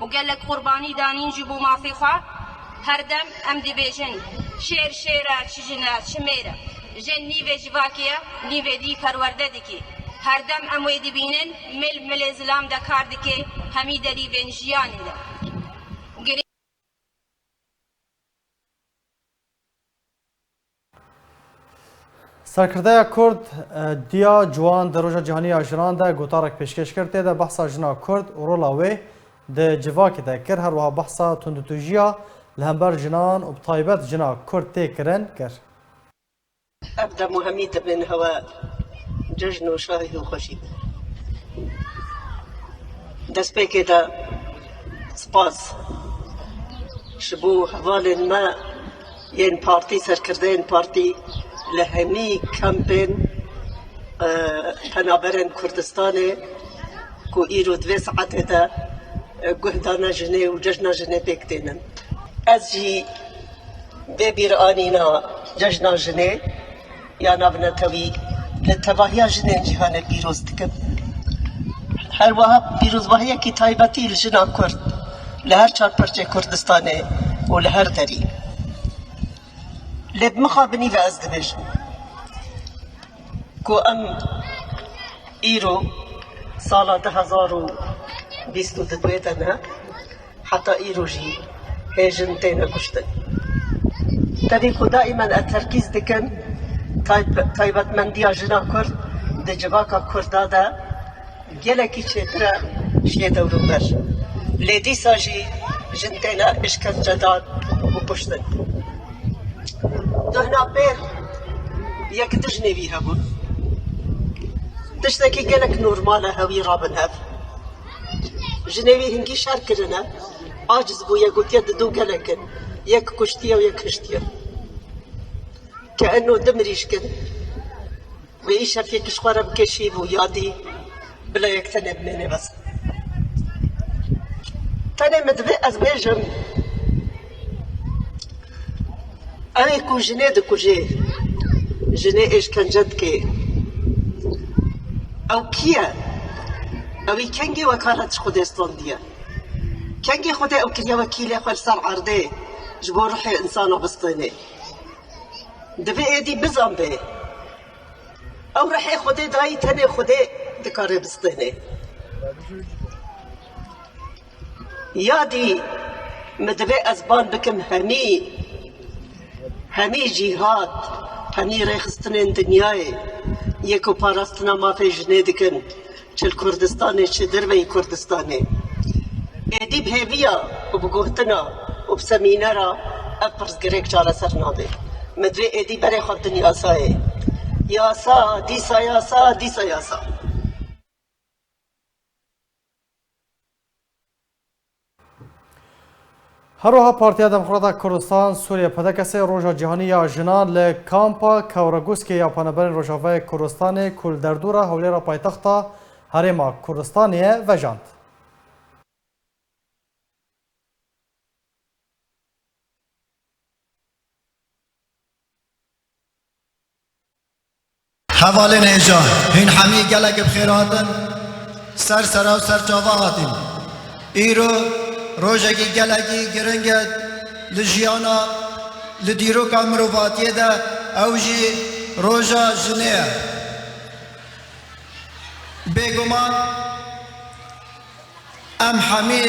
S10: وقالك قرباني دانين جبو ما في خوا هردم أم دي بيجن شير شيرات شجنات شميرة جن نيفي جواكيا نيفي دي پرورده دكي هردم أم ويدي بينن مل زلام دا كاردكي همي داري بينجياني دا
S1: سرکرده کرد دیا جوان در روژا جهانی آجران ده گوتارک پیشکش کرده ده بحثا جنا کرد و رولاوی ده جواکی ده کر هر وها بحثا تندتوجیا لهمبر جنان و بطایبت جنا کرد تی کرن کر.
S11: أبدأ مهمية من هواء ججن وشاهي وخشيد دست بي كده سباس شبو هوال ما ين بارتي سركردين بارتي لهمي كامبين تنابرن كردستاني كو إيرو دوي ساعت دا قهدانا جني وججنا جني بيكتينن أزجي بيبير آنينا ججنا جني يا نابنا توي لتباهيا جني جهان بيروز دكم هر وها بيروز وهي كي تايبتي الجنا كرد لهر چار پرچه كردستاني ولهر دري لب مخابني و از دبج كو ام ايرو سالا 2022 دنا حتى ايرو جي هيجن تينا كشتن تاريخو دائما التركيز دكن تايبت من ديا جنا كرد دي جواكا كردا دا جلكي چترا شي دورو بر لدي ساجي جنتينا اشكال جداد وبشتن دهنا بير يك دجني بيها بون تشتكي قالك نورمالة هوي رابن هاف جنيوي هنكي شاركرنا عاجز بو يقول يد دو قالك يك كشتيا ويك هشتيا كأنه دمريش كن ويش فيك شخورة بكشيب ويادي بلا يكتنب مني بس تاني مدبي أزبيجم أنا كو جنيه دكو جي جنيه إيش كان جدكي أو كيا أو كنجي وكالة خودستان ديا كنجي خودي أو كيا وكيلة خلصان عرضي جبور روحي إنسان وبسطيني دبي إيدي بزام بي أو روحي خودي داي تاني خودي دكاري بسطيني يادي مدبي أزبان بكم همي جهاد همي ريخستنين دنياي يكو باراستنا ما في جنيدكن چل كردستاني چل دربي كردستاني ايدي بهيفيا وبقوهتنا وبسمينارا ابرز گريك جارة سرنادي مدري ايدي بري خود دنيا ساي ياسا ديسا ياسا ديسا ياسا
S1: هروها پارتیا دموکرات کردستان سوریه پدکسی روژا جهانی یا جنان لکامپا کورگوسکی یا پانبرین روژاوه کردستان کل دردورا حولی را پایتختا هرما کردستانیه و جاند.
S12: حواله نیجا هین حمی گلک بخیراتن سر سرا و سر جاواتین ایرو روژگی گلکی گرنگت لجیانا لدیروکا مروفاتیه ده اوجی روژا جنه بگمان ام حمی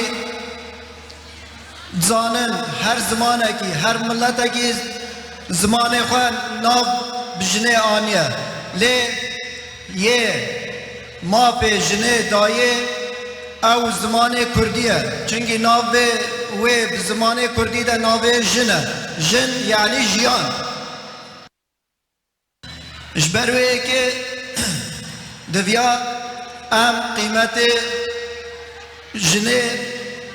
S12: زانن هر زمانکی هر ملتکی زمان خوان ناف بجنه آنیه لی یه ما به جنه دایه او زمان کردیه چونگی ناف و زمان کردی ده ناف جنه جن یعنی جیان جبروه که دویا ام قیمت جنه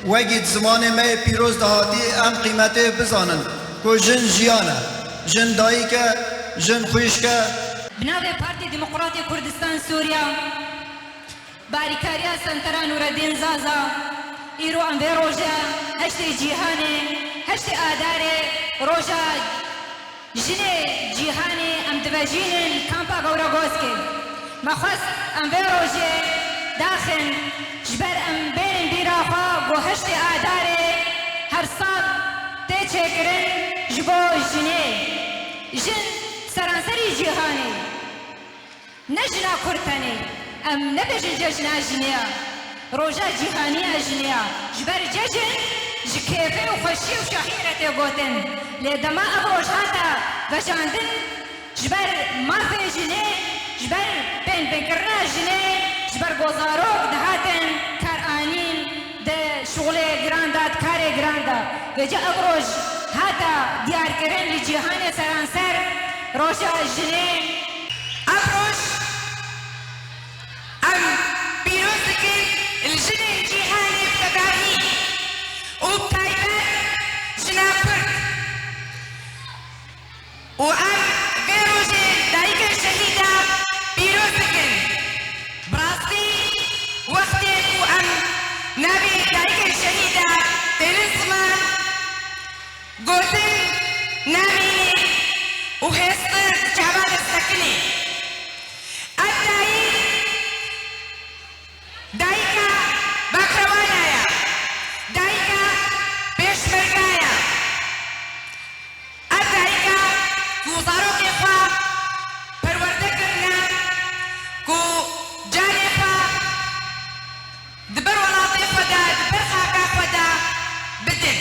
S12: وقت زمان ما پیروز دهاتی ام قیمت بزانن که جن جیانه جن دایی که جن خویش که
S13: بنابه پارتی دموکراتی کردستان سوریا باریکاریا سنتران و ردین زازا ایرو ام به روژا هشت جیهانه هشت آداره روژا جنه جیهانه ام دوجین کامپا گورا گوسکه مخواست ام به روژه داخل جبر ام بین بیراخا گو هشت آداره هر سال تیچه کرن جبو جنه جن سرانسری جیهانی نجنا کرتنی ام نبجن ججنا جنیا روژا جیهانی جنیا جبر ججن جکیفه و خوشی و شحیرت گوتن لیدما ابروش هاتا بجاندن جبر مافه جنه جبر بین بکرنا جنه جبر گوزاروک دهاتن کار آنین ده شغل گراندات کار گراندا وجا ابروش هاتا دیار کرن لجیهان سرانسر روشا جنه
S14: ابروش ام بیروزك الجنه جيهاني بتباهي وبتايبر جنا كرد وام بيروجي دايك الشهيدة بيروزك براستي وقتك وام نبي دايك الشهيدة تلسمان قوتن ناميني وهيستر جهبال السكني الداي دايكا بكروانايا دايكا بيشمرقايا الدايكا كوزاروك إخوة پروردكرنا كو جاني إخوة دبر ولاطي خدا دبر خاكا خدا بدن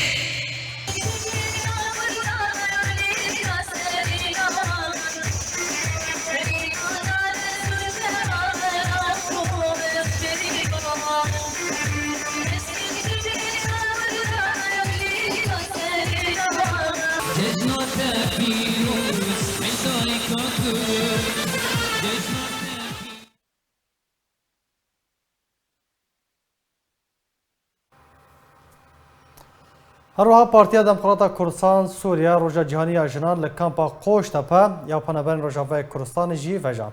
S1: هروها پارتیا دموکراتا کردستان سوریا روژا جهانی آژنان لکامپا قوش تپه یا پنبرن روژاوه کردستان جی وجات.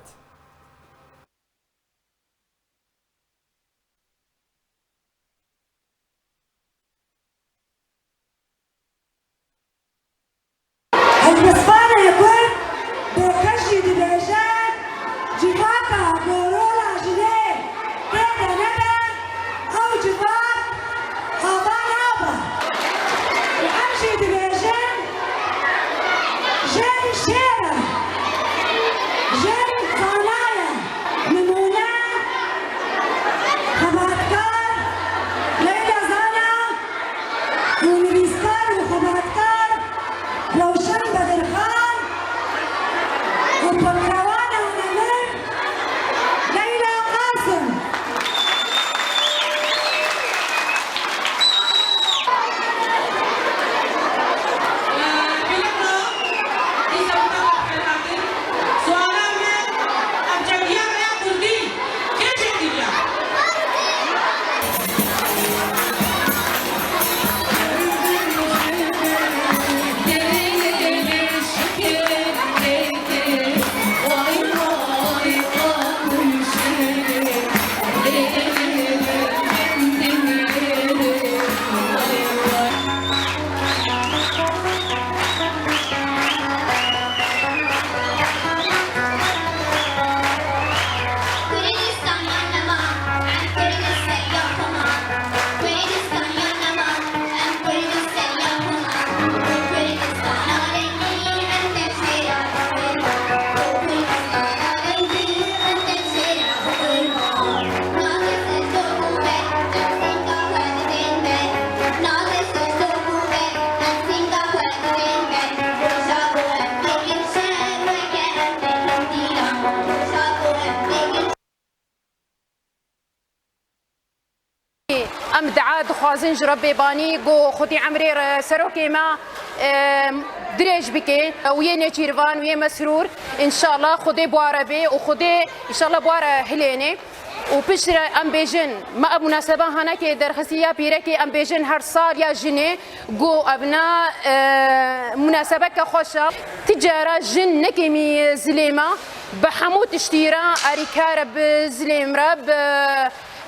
S15: Jane Shera, Jane دخوازن جرب بيباني جو خدي عمري سروكي ما دريج بكي ويا نيتشيرفان ويا مسرور ان شاء الله خدي بواربي وخدي ان شاء الله بوار هليني وبشر امبيجن ما مناسبه هنا كي درخسيه بيركي امبيجن هر صار يا جني جو ابناء مناسبه كخوشه تجاره جن نكمي زليمه بحمو تشتيرا اريكار بزليم رب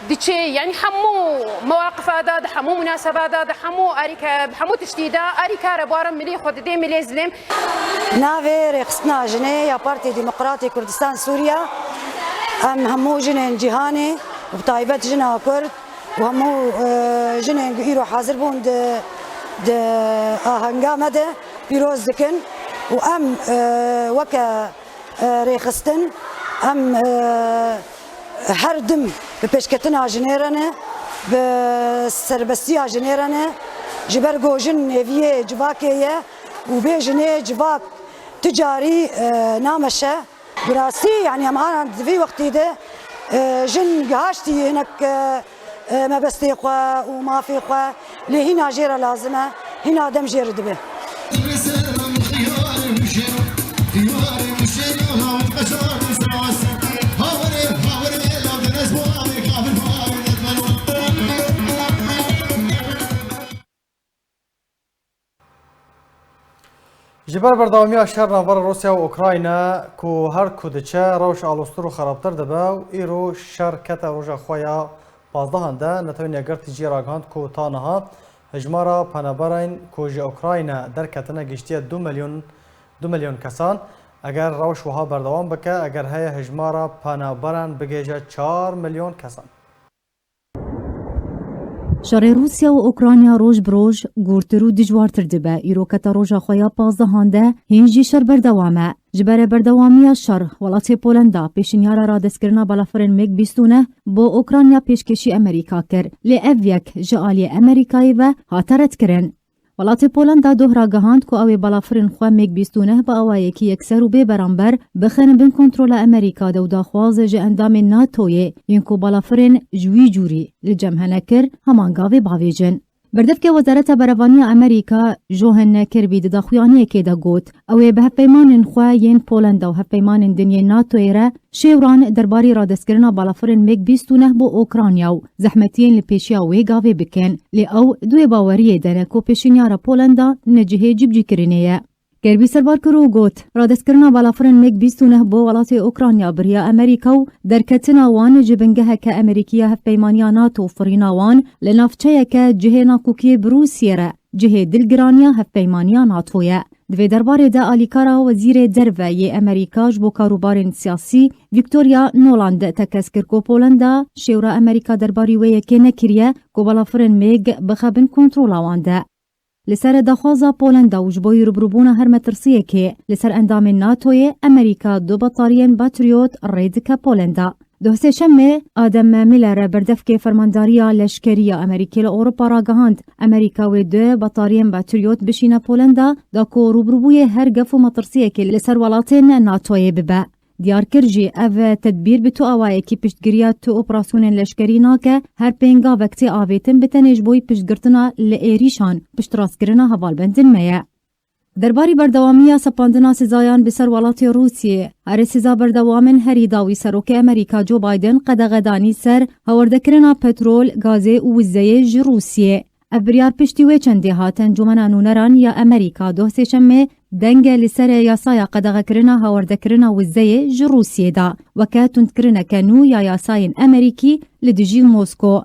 S15: ديتشي يعني حمو مواقف هذا حمو مناسبات هذا حمو اريكا بحمو تشتيدا اريكا ربارم ملي خد دي ملي زلم
S16: نافي رقصنا جني يا بارتي ديمقراطي كردستان سوريا ام همو جنين جهاني وبطايبات جنا كرد وهمو جنين ايرو حاضر بون د هنگامه ده بيروز دكن وام وكا ريخستن ام هردم بپشکتنا جنرانه بسربستیا جنرانه جبرگو جن نویه جواکیه و به جنه جواک تجاری نامشه براستی يعني معنا في وقت ده جن جهاشتي هناك ما بستيقوا وما في قوا اللي هنا جيرة لازمة هنا دم جير دبه
S1: جبر برداومی شهر ناور روسیا و اوکراینا کو هر کودچه روش آلوستر و خرابتر دبه و ایرو شرکت روژا خویا 15 ده نتوانی اگر تیجی راگهاند کو تانها هجمارا پنابرین کو جی اوکراینا در کتنه گشتی 2 میلیون کسان اگر روش وها بردوام بکه اگر های هجمارا پنابرین بگیجه 4 میلیون کسان
S8: شر روسیا و اوکراینیا روز بروز گورتر و دجوارتر دبه ایروکتا روژا خویا 15 هانده هنجی شر بردوامه جبر بردوامی شر ولات پولندا پیشنیار را دستکرنا بالافرین میگ بیستونه با اوکراینیا پیشکشی امریکا کر لی اویک جعالی امریکایی و هاترت کرن ولات پولندا دوهرا گهاند کو اوی بالافرین خو میگ بیستونه با اوای کی یکسر و به برانبر بخن بن کنترل امریکا دو داخواز ج اندام ناتوی اینکو بالافرین جوی جوری لجمهنه کر همان گاوی باویجن بردف که وزارت بروانی امریکا جوهن کربی د داخویانی که دا گوت اوی به پیمان خو ین پولندا و پیمان دنیا ناتوی را شیوران درباری را دستگرنا بالافرین میگ بیستونه با اوکراینیا و زحمتین لپیشیا وی گاوی بکن لی او دوی باوری دنه کو پیشنیار پولندا نجهه جبجی کرینیه کربی سربار کرو گوت را دستکرنا بالافرین میگ بیستونه با ولات اوکراینیا بریا امریکا و درکتنا وان جبنگه که امریکیه هف پیمانیا ناتو فرینا وان لنافچه که جهه ناکوکی بروسیه را جهه دلگرانیا هف پیمانیا ناتویه دوی درباره ده آلیکارا وزیر دروی امریکاش بو کاروبارین سیاسی ویکتوریا نولاند تکس کرکو پولندا شیورا امریکا درباری وی که نکریه کو بالافرین میگ بخبن کنترول وانده لسر دخوازا پولندا و جبوی ربروبونا هر مترسیه که لسر اندام ناتوی امریکا دو بطارین باتریوت رید که پولندا دوسته شمه آدم میلر بردف که فرمانداریا لشکریا امریکی لأوروپا را گهاند امریکا و دو بطارین باتریوت بشینه پولندا دا کو ربروبوی هر گف و مترسیه که لسر ولاتین ناتوی ببه دیار کرجی او تدبیر به تو آوائه کی پشتگیریات تو اپراسیون لشکری ناکه هر پینگا وقتی آویتن بتنیج بوی پشتگرتنا لئیریشان پشت راستگرنا حوالبندن میه. درباری بردوامی سپاندنا سزایان بسر ولات روسیه هر سزا بردوامن هری داوی سروک امریکا جو بایدن قدغدانی سر هوردکرنا پترول گازه و وزه روسیه. ابریار پشتیوه چنده هاتن جمعنا نونران یا امریکا دوسته شمه دنگ لسر یاسای قدغه کرنا هاورده کرنا وزه روسیه دا وکه تند کرنا کنو یا یاساین امریکی لدجی موسکو.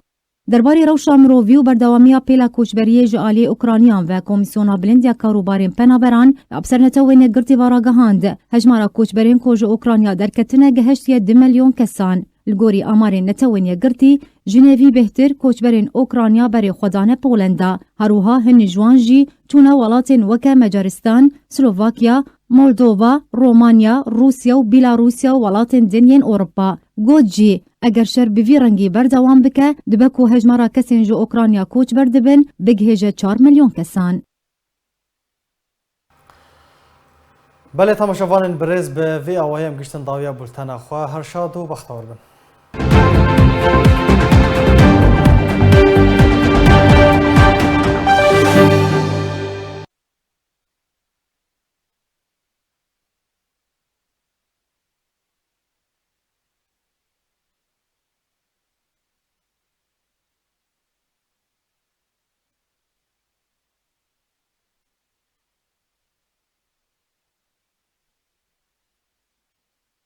S8: درباری روشا مرووی و بردوامی پیلا کوچبری جعالی اوکرانیان و کمیسیونا بلندیا کاروبارین پنابران ابسرنتو نگرتی وارا گهاند هجمارا کوچبرین کوج اوکرانیا درکتنه گهشتی 2 میلیون کسان الگوری آمارین نتوینی گرتی جنوی بهتر کوچبرین اوکرانیا بری خودانه پولندا هروها هن جوانجی چونه ولاتین وکه مجارستان، سلوواکیا، مولدووا، رومانیا، روسیا و بیلاروسیا و ولاتین دنین اوروپا گوت جی اگر شر بوی رنگی بردوام بکه دبکو هجمارا کسین جو اوکرانیا کوچ بردبن بگهجه 4 میلیون کسان.
S1: بله تماشاوان برز به وی آوایم گشتن داویا بولتن خواه هر شاد و بختور بن.